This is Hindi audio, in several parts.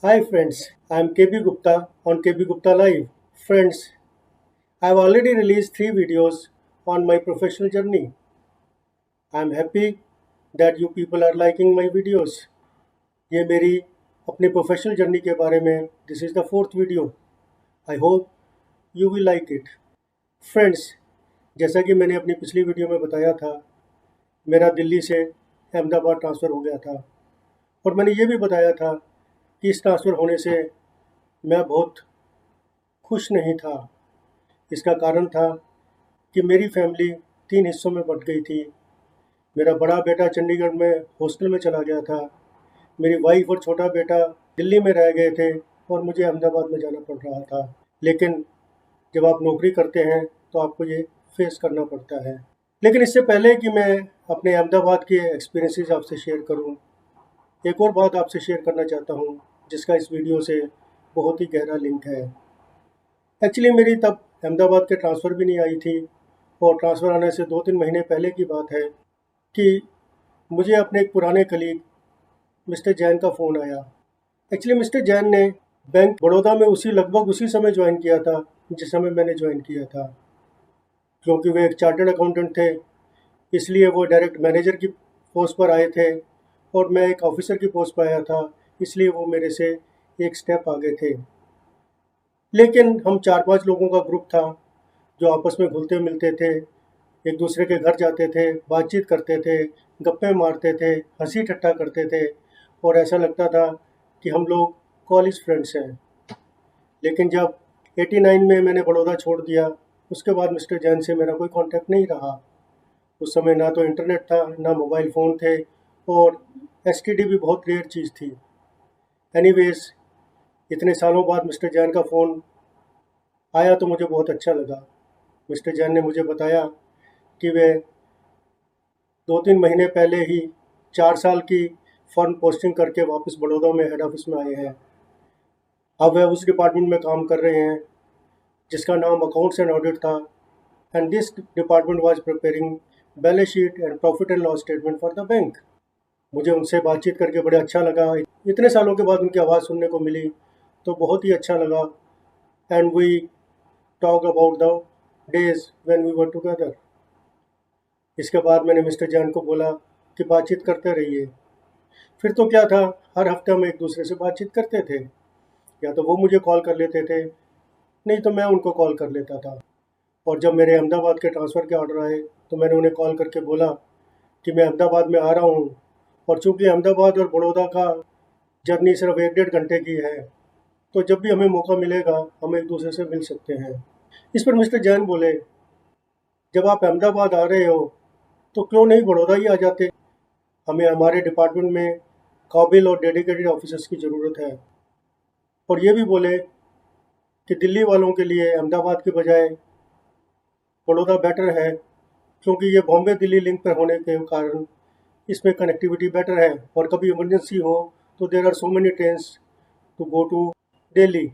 Hi friends, I am KB Gupta on KB Gupta Live. Friends, I have already released 3 videos on my professional journey. I am happy that you people are liking my videos. ये मेरी अपने प्रोफेशनल जर्नी के बारे में this is the fourth video. I hope you will like it. Friends, जैसा कि मैंने अपनी पिछली वीडियो में बताया था, मेरा दिल्ली से अहमदाबाद ट्रांसफ़र हो गया था और मैंने ये भी बताया था कि इस ट्रांसफ़र होने से मैं बहुत खुश नहीं था. इसका कारण था कि मेरी फैमिली 3 हिस्सों में बँट गई थी. मेरा बड़ा बेटा चंडीगढ़ में हॉस्टल में चला गया था. मेरी वाइफ़ और छोटा बेटा दिल्ली में रह गए थे और मुझे अहमदाबाद में जाना पड़ रहा था. लेकिन जब आप नौकरी करते हैं तो आपको ये फेस करना पड़ता है. लेकिन इससे पहले कि मैं अपने अहमदाबाद के एक्सपीरियंसेस आपसे शेयर करूं, एक और बात आपसे शेयर करना चाहता हूं जिसका इस वीडियो से बहुत ही गहरा लिंक है. एक्चुअली मेरी तब अहमदाबाद के ट्रांसफ़र भी नहीं आई थी और ट्रांसफ़र आने से 2-3 महीने पहले की बात है कि मुझे अपने एक पुराने कलीग मिस्टर जैन का फ़ोन आया. एक्चुअली मिस्टर जैन ने बैंक बड़ौदा में लगभग उसी समय ज्वाइन किया था जिस समय मैंने ज्वाइन किया था. क्योंकि वे एक चार्टर्ड अकाउंटेंट थे, इसलिए वो डायरेक्ट मैनेजर की पोस्ट पर आए थे और मैं एक ऑफिसर की पोस्ट पर आया था, इसलिए वो मेरे से एक स्टेप आगे थे. लेकिन हम 4-5 लोगों का ग्रुप था जो आपस में घुलते मिलते थे, एक दूसरे के घर जाते थे, बातचीत करते थे, गप्पे मारते थे, हंसी ठट्ठा करते थे और ऐसा लगता था कि हम लोग कॉलेज फ्रेंड्स हैं. लेकिन जब 89 में मैंने बड़ौदा छोड़ दिया, उसके बाद मिस्टर जैन से मेरा कोई कांटेक्ट नहीं रहा. उस समय ना तो इंटरनेट था, ना मोबाइल फ़ोन थे और एसटीडी भी बहुत रेयर चीज़ थी. एनीवेज़, इतने सालों बाद मिस्टर जैन का फ़ोन आया तो मुझे बहुत अच्छा लगा. मिस्टर जैन ने मुझे बताया कि वे 2-3 महीने पहले ही 4 साल की फर्म पोस्टिंग करके वापस बड़ौदा में हेड ऑफिस में आए हैं. अब वे उस डिपार्टमेंट में काम कर रहे हैं जिसका नाम अकाउंट्स एंड ऑडिट था. And this department was preparing balance sheet and profit and loss statement for the bank. मुझे उनसे बातचीत करके बड़ा अच्छा लगा. इतने सालों के बाद उनकी आवाज़ सुनने को मिली तो बहुत ही अच्छा लगा. And we talk about the days when we were together. इसके बाद मैंने मिस्टर जैन को बोला कि बातचीत करते रहिए. फिर तो क्या था, हर हफ्ते हम एक दूसरे से बातचीत करते थे. या तो वो मुझे कॉल कर लेते थे, नहीं तो मैं उनको कॉल कर लेता था. और जब मेरे अहमदाबाद के ट्रांसफ़र के ऑर्डर आए तो मैंने उन्हें कॉल करके बोला कि मैं अहमदाबाद में आ रहा हूँ. और चूँकि अहमदाबाद और बड़ौदा का जर्नी सिर्फ 1-1.5 घंटे की है, तो जब भी हमें मौका मिलेगा हम एक दूसरे से मिल सकते हैं. इस पर मिस्टर जैन बोले, जब आप अहमदाबाद आ रहे हो तो क्यों नहीं बड़ौदा ही आ जाते. हमें हमारे डिपार्टमेंट में काबिल और डेडिकेटेड ऑफिसर्स की ज़रूरत है. और ये भी बोले कि दिल्ली वालों के लिए अहमदाबाद के बजाय बड़ौदा बेटर है, क्योंकि ये बॉम्बे दिल्ली लिंक पर होने के कारण इसमें कनेक्टिविटी बेटर है और कभी इमरजेंसी हो तो there are so many trains to go to Delhi.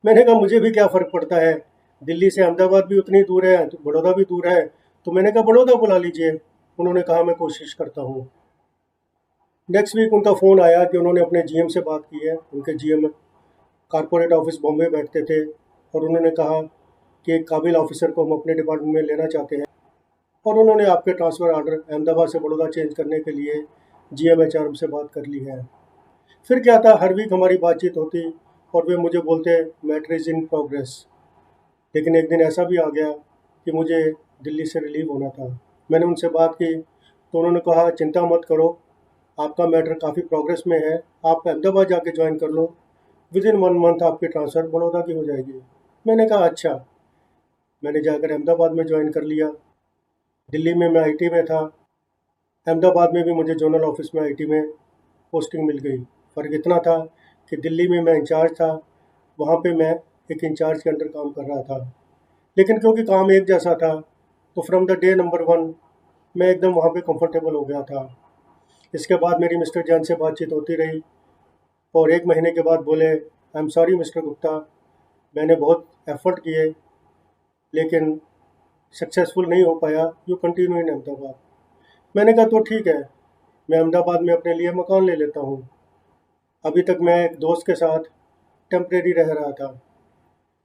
मैंने कहा मुझे भी क्या फ़र्क पड़ता है, दिल्ली से अहमदाबाद भी उतनी दूर है तो बड़ौदा भी दूर है. तो मैंने कहा बड़ौदा बुला लीजिए. उन्होंने कहा मैं कोशिश करता हूँ. नेक्स्ट वीक उनका फ़ोन आया कि उन्होंने अपने जीएम से बात की है. उनके जीएम कॉरपोरेट ऑफिस बॉम्बे बैठते थे और उन्होंने कहा कि एक काबिल ऑफिसर को हम अपने डिपार्टमेंट में लेना चाहते हैं और उन्होंने आपके ट्रांसफ़र ऑर्डर अहमदाबाद से बड़ौदा चेंज करने के लिए जीएमएचआर से बात कर ली है. फिर क्या था, हर वीक हमारी बातचीत होती और वे मुझे बोलते मैटर इज़ इन प्रोग्रेस. लेकिन एक दिन ऐसा भी आ गया कि मुझे दिल्ली से रिलीव होना था. मैंने उनसे बात की तो उन्होंने कहा चिंता मत करो, आपका मैटर काफ़ी प्रोग्रेस में है, आप अहमदाबाद जाके ज्वाइन कर लो, विद इन 1 मंथ आपकी ट्रांसफ़र बड़ौदा की हो जाएगी. मैंने कहा अच्छा. मैंने जाकर अहमदाबाद में ज्वाइन कर लिया. दिल्ली में मैं आईटी में था, अहमदाबाद में भी मुझे जोनल ऑफिस में आईटी में पोस्टिंग मिल गई. फ़र्क इतना था कि दिल्ली में मैं इंचार्ज था, वहाँ पे मैं एक इंचार्ज के अंडर काम कर रहा था. लेकिन क्योंकि काम एक जैसा था तो फ्रॉम द डे नंबर 1 मैं एकदम वहाँ पे कंफर्टेबल हो गया था. इसके बाद मेरी मिस्टर जैन से बातचीत होती रही और 1 महीने के बाद बोले I am sorry mister Gupta, मैंने बहुत एफ़र्ट किए लेकिन सक्सेसफुल नहीं हो पाया, यू कंटिन्यू इन अहमदाबाद. मैंने कहा तो ठीक है, मैं अहमदाबाद में अपने लिए मकान ले लेता हूँ. अभी तक मैं एक दोस्त के साथ टेम्परेरी रह रहा था।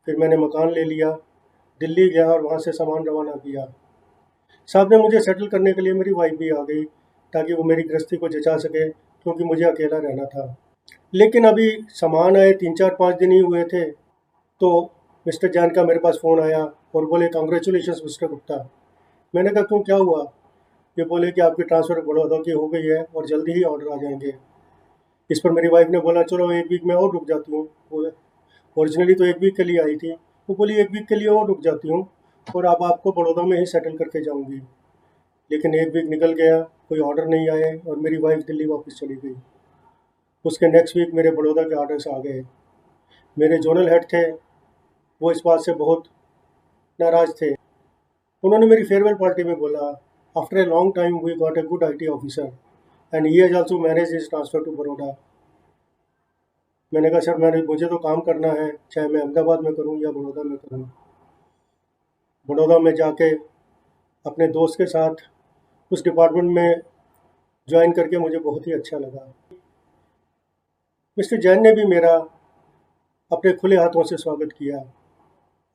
फिर मैंने मकान ले लिया, दिल्ली गया और वहाँ से सामान रवाना किया। साथ में मुझे सेटल करने के लिए मेरी वाइफ भी आ गई, ताकि वो मेरी गृहस्थी को जचा सके, क्योंकि मुझे अकेला रहना था। लेकिन अभी सामान आए 3-4-5 दिन ही हुए थे, तो मिस्टर जैन का मेरे पास फ़ोन आया और बोले, कॉन्ग्रेचुलेशंस मिस्टर गुप्ता। मैंने कहा, क्यों, क्या हुआ? ये बोले कि आपकी ट्रांसफ़र बड़ौदा की हो गई है और जल्दी ही ऑर्डर आ जाएंगे। इस पर मेरी वाइफ ने बोला, चलो 1 वीक में और रुक जाती हूँ। वो ओरिजिनली तो 1 वीक के लिए आई थी। वो बोली, 1 वीक के लिए और रुक जाती हूँ और अब आपको बड़ौदा में ही सेटल करके जाऊँगी। लेकिन 1 वीक निकल गया, कोई ऑर्डर नहीं आए और मेरी वाइफ दिल्ली वापस चली गई। उसके नेक्स्ट वीक मेरे बड़ौदा के ऑर्डर्स आ गए। मेरे जोनल हेड थे, वो इस बात से बहुत नाराज़ थे। उन्होंने मेरी फेयरवेल पार्टी में बोला, after a long time we got a good IT officer and he has also manage his transfer to Baroda. मैंने कहा, सर मुझे तो काम करना है, चाहे मैं अहमदाबाद में करूं या बड़ौदा में करूं। बड़ौदा में जाके अपने दोस्त के साथ उस डिपार्टमेंट में ज्वाइन करके मुझे बहुत ही अच्छा लगा। मिस्टर जैन ने भी मेरा अपने खुले हाथों से स्वागत किया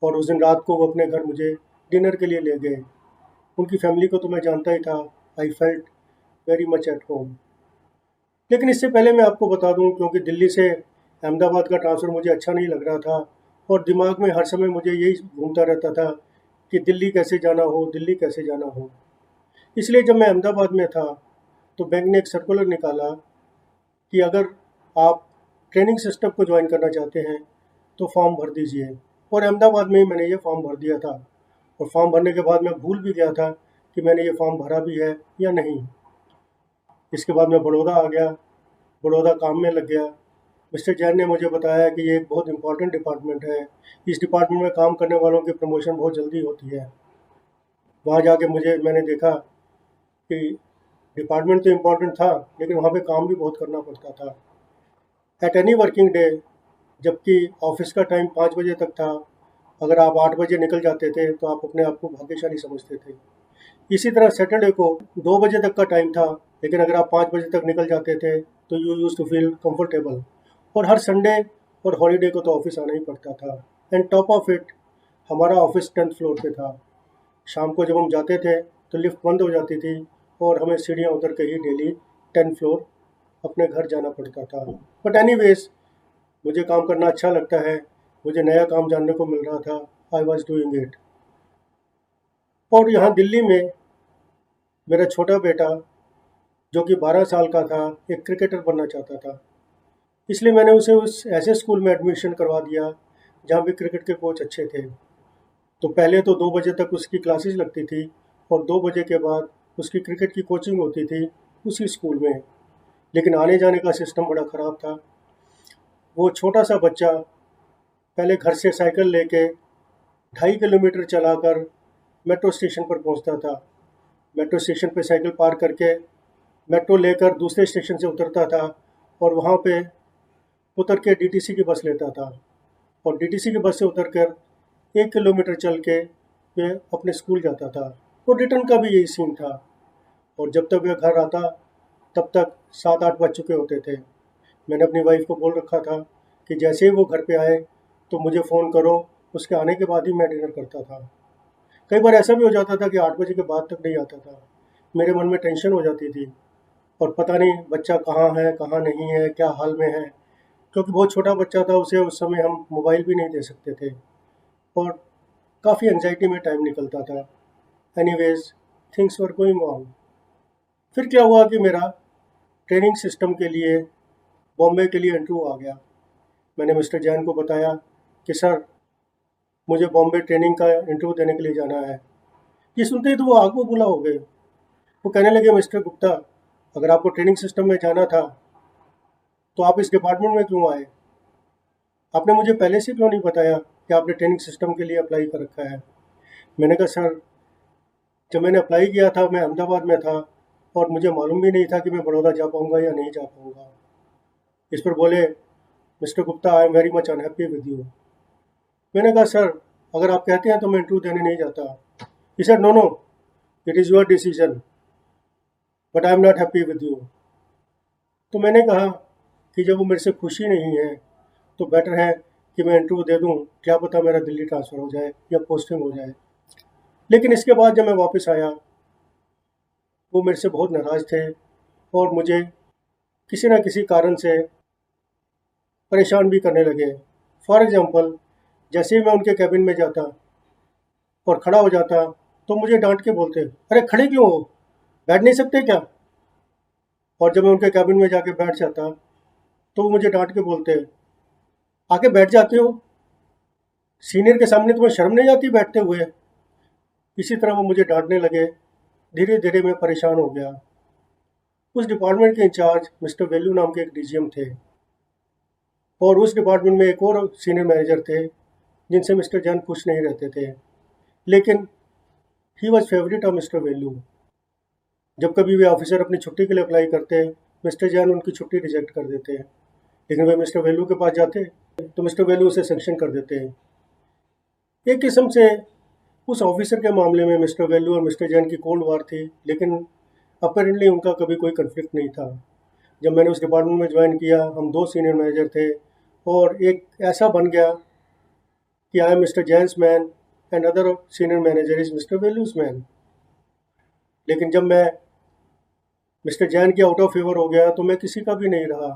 और उस दिन रात को वो अपने घर मुझे डिनर के लिए ले गए। उनकी फैमिली को तो मैं जानता ही था। I felt very much at home. लेकिन इससे पहले मैं आपको बता दूं, क्योंकि दिल्ली से अहमदाबाद का ट्रांसफ़र मुझे अच्छा नहीं लग रहा था और दिमाग में हर समय मुझे यही घूमता रहता था कि दिल्ली कैसे जाना हो, दिल्ली कैसे जाना हो। इसलिए जब मैं अहमदाबाद में था तो बैंक ने एक सर्कुलर निकाला कि अगर आप ट्रेनिंग सिस्टम को ज्वाइन करना चाहते हैं तो फॉर्म भर दीजिए। और अहमदाबाद में ही मैंने ये फॉर्म भर दिया था और फॉर्म भरने के बाद मैं भूल भी गया था कि मैंने ये फॉर्म भरा भी है या नहीं। इसके बाद मैं बड़ौदा आ गया, बड़ौदा काम में लग गया। मिस्टर जैन ने मुझे बताया कि ये एक बहुत इंपॉर्टेंट डिपार्टमेंट है, इस डिपार्टमेंट में काम करने वालों की प्रमोशन बहुत जल्दी होती है। वहाँ जाके मैंने देखा कि डिपार्टमेंट तो इम्पोर्टेंट था, लेकिन वहाँ पे काम भी बहुत करना पड़ता था। एट एनी वर्किंग डे, जबकि ऑफिस का टाइम 5 बजे तक था, अगर आप 8 बजे निकल जाते थे तो आप अपने आप को भाग्यशाली समझते थे। इसी तरह सैटरडे को 2 बजे तक का टाइम था, लेकिन अगर आप 5 बजे तक निकल जाते थे तो you use to feel comfortable. और हर संडे और हॉलीडे को तो ऑफिस आना ही पड़ता था। एंड टॉप ऑफ इट, हमारा ऑफिस 10th फ्लोर पे था। शाम को जब हम जाते थे तो लिफ्ट बंद हो जाती थी और हमें सीढ़ियाँ उतर के ही डेली 10 फ्लोर अपने घर जाना पड़ता था। बट एनीवेज, मुझे काम करना अच्छा लगता है, मुझे नया काम जानने को मिल रहा था। I was doing it. और यहाँ दिल्ली में मेरा छोटा बेटा, जो कि 12 साल का था, एक क्रिकेटर बनना चाहता था। इसलिए मैंने उसे उस ऐसे स्कूल में एडमिशन करवा दिया जहाँ भी क्रिकेट के कोच अच्छे थे। तो पहले तो 2 बजे तक उसकी क्लासेस लगती थी और 2 बजे के बाद उसकी क्रिकेट की कोचिंग होती थी उसी स्कूल में। लेकिन आने जाने का सिस्टम बड़ा ख़राब था। वो छोटा सा बच्चा पहले घर से साइकिल लेके 2.5 किलोमीटर चलाकर मेट्रो स्टेशन पर पहुंचता था। मेट्रो स्टेशन पे साइकिल पार्क करके मेट्रो लेकर दूसरे स्टेशन से उतरता था और वहाँ पे उतर के DTC की बस लेता था और DTC की बस से उतरकर 1 किलोमीटर चल के वे अपने स्कूल जाता था। और रिटर्न का भी यही सीन था। और जब तक वह घर आता तब तक 7-8 बज चुके होते थे। मैंने अपनी वाइफ को बोल रखा था कि जैसे ही वो घर पे आए तो मुझे फ़ोन करो, उसके आने के बाद ही मैं डिनर करता था। कई बार ऐसा भी हो जाता था कि 8 बजे के बाद तक नहीं आता था। मेरे मन में टेंशन हो जाती थी और पता नहीं बच्चा कहाँ है, कहाँ नहीं है, क्या हाल में है। क्योंकि बहुत छोटा बच्चा था, उसे उस समय हम मोबाइल भी नहीं दे सकते थे और काफ़ी एंजाइटी में टाइम निकलता था। Anyways, things were going on. फिर क्या हुआ कि मेरा ट्रेनिंग सिस्टम के लिए बॉम्बे के लिए इंटरव्यू आ गया। मैंने मिस्टर जैन को बताया कि सर, मुझे बॉम्बे ट्रेनिंग का इंटरव्यू देने के लिए जाना है। ये सुनते ही तो वो आग बबूला हो गए। वो कहने लगे, मिस्टर गुप्ता, अगर आपको ट्रेनिंग सिस्टम में जाना था तो आप इस डिपार्टमेंट में क्यों आए? आपने मुझे पहले से क्यों नहीं बताया कि आपने ट्रेनिंग सिस्टम के लिए अप्लाई कर रखा है? मैंने कहा, सर, जब मैंने अप्लाई किया था मैं अहमदाबाद में था और मुझे मालूम भी नहीं था कि मैं बड़ौदा जा पाऊँगा या नहीं जा पाऊँगा। इस पर बोले, mister Gupta, I am very much unhappy with you. मैंने कहा, सर, अगर आप कहते हैं तो मैं इंटरव्यू देने नहीं जाता। He said, no no, it is your decision, but I am not happy with you. तो मैंने कहा कि जब वो मेरे से खुश ही नहीं है तो बेटर है कि मैं इंटरव्यू दे दूं, क्या पता मेरा दिल्ली ट्रांसफ़र हो जाए या पोस्टिंग हो जाए। लेकिन इसके बाद जब मैं वापस आया, वो मेरे से बहुत नाराज़ थे और मुझे किसी न किसी कारण से परेशान भी करने लगे। फॉर एग्ज़ाम्पल, जैसे ही मैं उनके केबिन में जाता और खड़ा हो जाता, तो मुझे डाँट के बोलते, "अरे! खड़े क्यों हो? बैठ नहीं सकते क्या?" और जब मैं उनके केबिन में जाके बैठ जाता, तो वो मुझे डाँट के बोलते, "आके बैठ जाते हो? सीनियर के सामने तुम्हें शर्म नहीं आती बैठते हुए?" इसी तरह वो मुझे डाँटने लगे। धीरे-धीरे मैं परेशान हो गया। उस डिपार्टमेंट के इंचार्ज मिस्टर वेल्लू नाम के एक डीजीएम थे और उस डिपार्टमेंट में एक और सीनियर मैनेजर थे, जिनसे मिस्टर जैन खुश नहीं रहते थे। लेकिन he was favourite of mister Vellu. जब कभी वे ऑफिसर अपनी छुट्टी के लिए अप्लाई करते, मिस्टर जैन उनकी छुट्टी रिजेक्ट कर देते। लेकिन वे मिस्टर वेल्लू के पास जाते, तो मिस्टर वेल्लू उसे सैंक्शन कर देते। एक किस्म से उस ऑफिसर के मामले में मिस्टर वेल्लू और मिस्टर जैन की कोल्ड वॉर थी, लेकिन अपेरेंटली उनका कभी कोई कन्फ्लिक्ट नहीं था। जब मैंने उस डिपार्टमेंट में ज्वाइन किया, हम 2 सीनियर मैनेजर थे और एक ऐसा बन गया कि I am mister Jain's man and other senior manager is mister Vellu's man. लेकिन जब मैं मिस्टर जैन के आउट ऑफ फेवर हो गया, तो मैं किसी का भी नहीं रहा।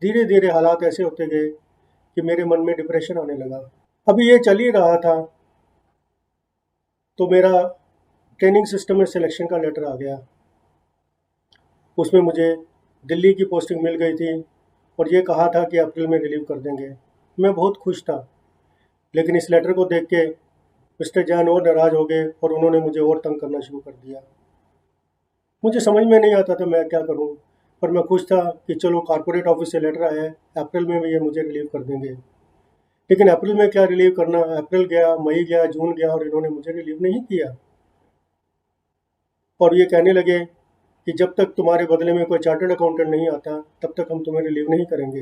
धीरे-धीरे हालात ऐसे होते गए कि मेरे मन में डिप्रेशन आने लगा। अभी ये चल ही रहा था, तो मेरा ट्रेनिंग सिस्टम में सिलेक्शन का लेटर आ गया। उसमें मुझे दिल्ली की पोस्टिंग मिल गई थी और ये कहा था कि अप्रैल में रिलीव कर देंगे। मैं बहुत खुश था, लेकिन इस लेटर को देख के मिस्टर जैन और नाराज़ हो गए और उन्होंने मुझे और तंग करना शुरू कर दिया। मुझे समझ में नहीं आता था मैं क्या करूं, पर मैं खुश था कि चलो कॉर्पोरेट ऑफिस से लेटर आया है, अप्रैल में ये मुझे रिलीव कर देंगे। लेकिन अप्रैल में क्या रिलीव करना, अप्रैल गया, मई गया, जून गया और इन्होंने मुझे रिलीव नहीं किया। और ये कहने लगे कि जब तक तुम्हारे बदले में कोई चार्टर्ड अकाउंटेंट नहीं आता, तब तक हम तुम्हें रिलीव नहीं करेंगे।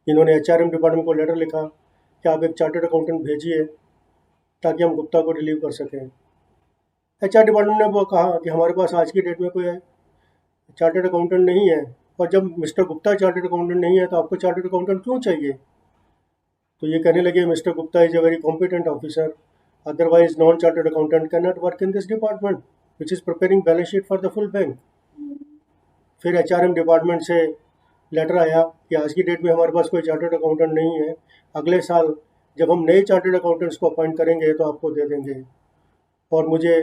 इन्होंने एचआरएम डिपार्टमेंट को लेटर लिखा कि आप एक चार्टर्ड अकाउंटेंट भेजिए ताकि हम गुप्ता को रिलीव कर सकें। एचआर डिपार्टमेंट ने वो कहा कि हमारे पास आज की डेट में कोई चार्टर्ड अकाउंटेंट नहीं है, और जब मिस्टर गुप्ता चार्टर्ड अकाउंटेंट नहीं है तो आपको चार्टर्ड अकाउंटेंट क्यों चाहिए? तो ये कहने लगे mister Gupta is a very competent officer, otherwise non chartered accountant can not work in this department which is preparing balance sheet for the full bank. फिर एचआरएम डिपार्टमेंट से लेटर आया कि आज की डेट में हमारे पास कोई चार्टर्ड अकाउंटेंट नहीं है, अगले साल जब हम नए चार्टर्ड अकाउंटेंट्स को अपॉइंट करेंगे तो आपको दे देंगे। और मुझे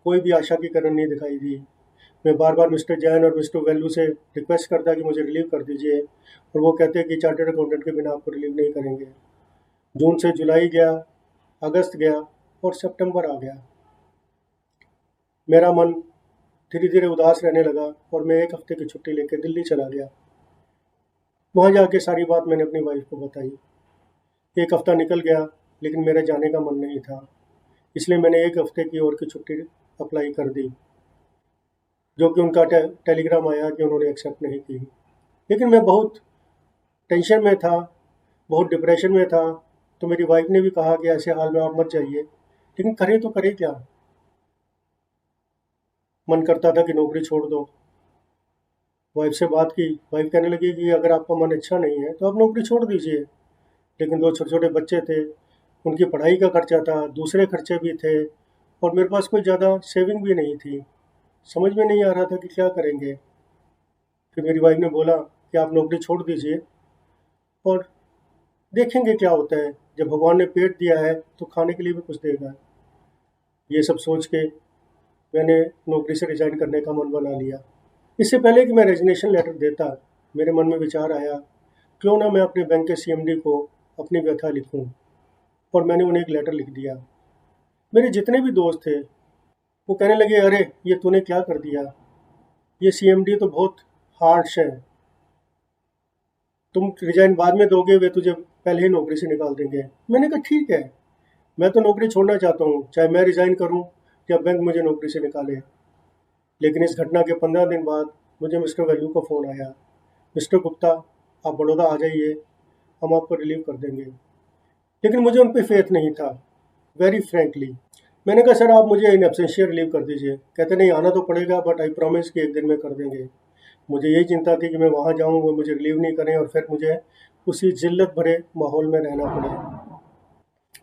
कोई भी आशा की किरण नहीं दिखाई दी। मैं बार बार मिस्टर जैन और मिस्टर वेल्लू से रिक्वेस्ट करता कि मुझे रिलीव कर दीजिए, और वो कहते कि चार्टर्ड अकाउंटेंट के बिना आपको रिलीव नहीं करेंगे। जून से जुलाई गया, अगस्त गया और सितंबर आ गया। मेरा मन धीरे धीरे उदास रहने लगा और मैं 1 हफ्ते की छुट्टी लेकर दिल्ली चला गया। वहाँ जाके सारी बात मैंने अपनी वाइफ को बताई। 1 हफ्ता निकल गया, लेकिन मेरे जाने का मन नहीं था, इसलिए मैंने 1 हफ्ते की और की छुट्टी अप्लाई कर दी, जो कि उनका टेलीग्राम आया कि उन्होंने एक्सेप्ट नहीं की। लेकिन मैं बहुत टेंशन में था, बहुत डिप्रेशन में था, तो मेरी वाइफ ने भी कहा कि ऐसे हाल में आप मत जाइए, लेकिन करें तो करें क्या? मन करता था कि नौकरी छोड़ दो। वाइफ से बात की, वाइफ कहने लगी कि अगर आपका मन अच्छा नहीं है तो आप नौकरी छोड़ दीजिए। लेकिन 2 छोटे-छोटे बच्चे थे, उनकी पढ़ाई का खर्चा था, दूसरे खर्चे भी थे और मेरे पास कोई ज़्यादा सेविंग भी नहीं थी। समझ में नहीं आ रहा था कि क्या करेंगे। फिर मेरी वाइफ ने बोला कि आप नौकरी छोड़ दीजिए और देखेंगे क्या होता है, जब भगवान ने पेट दिया है तो खाने के लिए भी कुछ देगा। ये सब सोच के मैंने नौकरी से रिज़ाइन करने का मन बना लिया। इससे पहले कि मैं रेजिग्नेशन लेटर देता, मेरे मन में विचार आया, क्यों ना मैं अपने बैंक के सीएमडी को अपनी व्यथा लिखूं, और मैंने उन्हें एक लेटर लिख दिया। मेरे जितने भी दोस्त थे, वो कहने लगे, अरे ये तूने क्या कर दिया, ये सीएमडी तो बहुत हार्श है, तुम रिजाइन बाद में दोगे, वे तुझे पहले ही नौकरी से निकाल देंगे। मैंने कहा ठीक है, मैं तो नौकरी छोड़ना चाहता हूँ, चाहे मैं रिज़ाइन करूँ या बैंक मुझे नौकरी से निकाले। लेकिन इस घटना के 15 दिन बाद मुझे मिस्टर वैल्यू का फ़ोन आया, मिस्टर गुप्ता आप बड़ौदा आ जाइए, हम आपको रिलीव कर देंगे। लेकिन मुझे उन पर फेथ नहीं था, वेरी फ्रेंकली। मैंने कहा सर आप मुझे इन एब्सेंशिया रिलीव कर दीजिए। कहते नहीं आना तो पड़ेगा, बट आई प्रॉमिस कि एक दिन में कर देंगे। मुझे यही चिंता थी कि मैं वहाँ जाऊँ, वो मुझे रिलीव नहीं करें और फिर मुझे उसी ज़िल्लत भरे माहौल में रहना पड़े।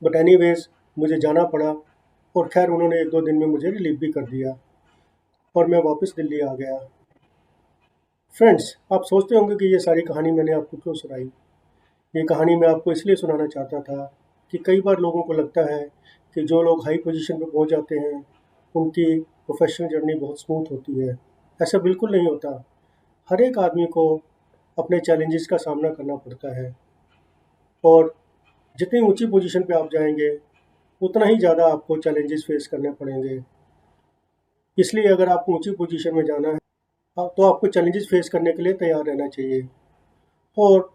बट एनीवेज़ मुझे जाना पड़ा और खैर उन्होंने 1-2 दिन में मुझे रिलीव भी कर दिया और मैं वापस दिल्ली आ गया। फ्रेंड्स, आप सोचते होंगे कि ये सारी कहानी मैंने आपको क्यों सुनाई? ये कहानी मैं आपको इसलिए सुनाना चाहता था कि कई बार लोगों को लगता है कि जो लोग हाई पोजीशन पे पहुंच जाते हैं, उनकी प्रोफेशनल जर्नी बहुत स्मूथ होती है। ऐसा बिल्कुल नहीं होता। हर एक आदमी को अपने चैलेंजेस का सामना करना पड़ता है और जितनी ऊंची पोजीशन पे आप जाएंगे, उतना ही ज़्यादा आपको चैलेंजेस फेस करने पड़ेंगे। इसलिए अगर आपको ऊंची पोजीशन में जाना है, तो आपको चैलेंजेस फेस करने के लिए तैयार रहना चाहिए। और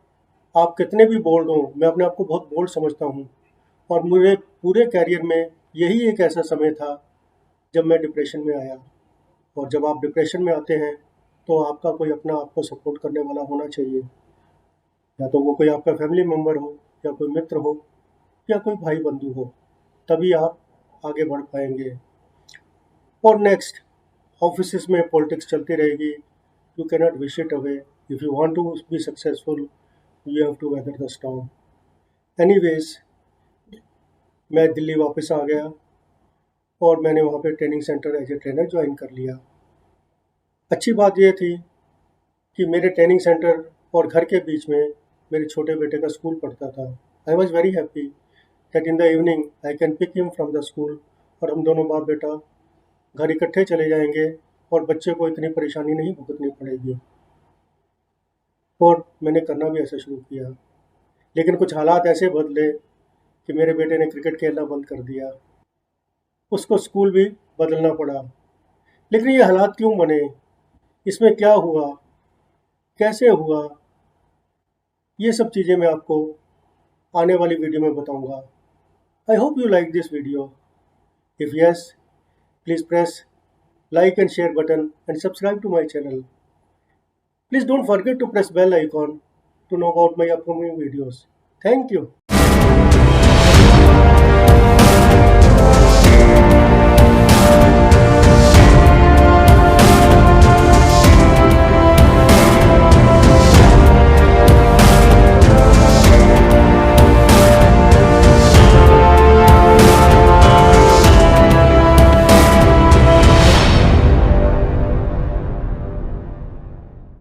आप कितने भी बोल्ड हों, मैं अपने आप को बहुत बोल्ड समझता हूँ और मेरे पूरे करियर में यही एक ऐसा समय था जब मैं डिप्रेशन में आया। और जब आप डिप्रेशन में आते हैं तो आपका कोई अपना आपको सपोर्ट करने वाला होना चाहिए, या तो वो कोई आपका फैमिली मेम्बर हो, या कोई मित्र हो, या कोई भाई बंधु हो, तभी आप आगे बढ़ पाएंगे। और नेक्स्ट, ऑफिस में पॉलिटिक्स चलती रहेगी, you cannot wish it away. If you want to be successful, you have to weather the storm. Anyways, मैं दिल्ली वापस आ गया और मैंने वहाँ पे training centre as a trainer join कर लिया। अच्छी बात यह थी कि मेरे ट्रेनिंग सेंटर और घर के बीच में मेरे छोटे बेटे का स्कूल पढ़ता था। I was very happy that in the evening I can pick him from the school और हम दोनों बाप बेटा घर इकट्ठे चले जाएंगे और बच्चे को इतनी परेशानी नहीं भुगतनी पड़ेगी। और मैंने करना भी ऐसा शुरू किया। लेकिन कुछ हालात ऐसे बदले कि मेरे बेटे ने क्रिकेट खेलना बंद कर दिया, उसको स्कूल भी बदलना पड़ा। लेकिन ये हालात क्यों बने, इसमें क्या हुआ, कैसे हुआ, ये सब चीज़ें मैं आपको आने वाली वीडियो में बताऊंगा। I hope you like this video. If yes, please press like and share button and subscribe to my channel. Please don't forget to press bell icon to know about my upcoming videos. Thank you.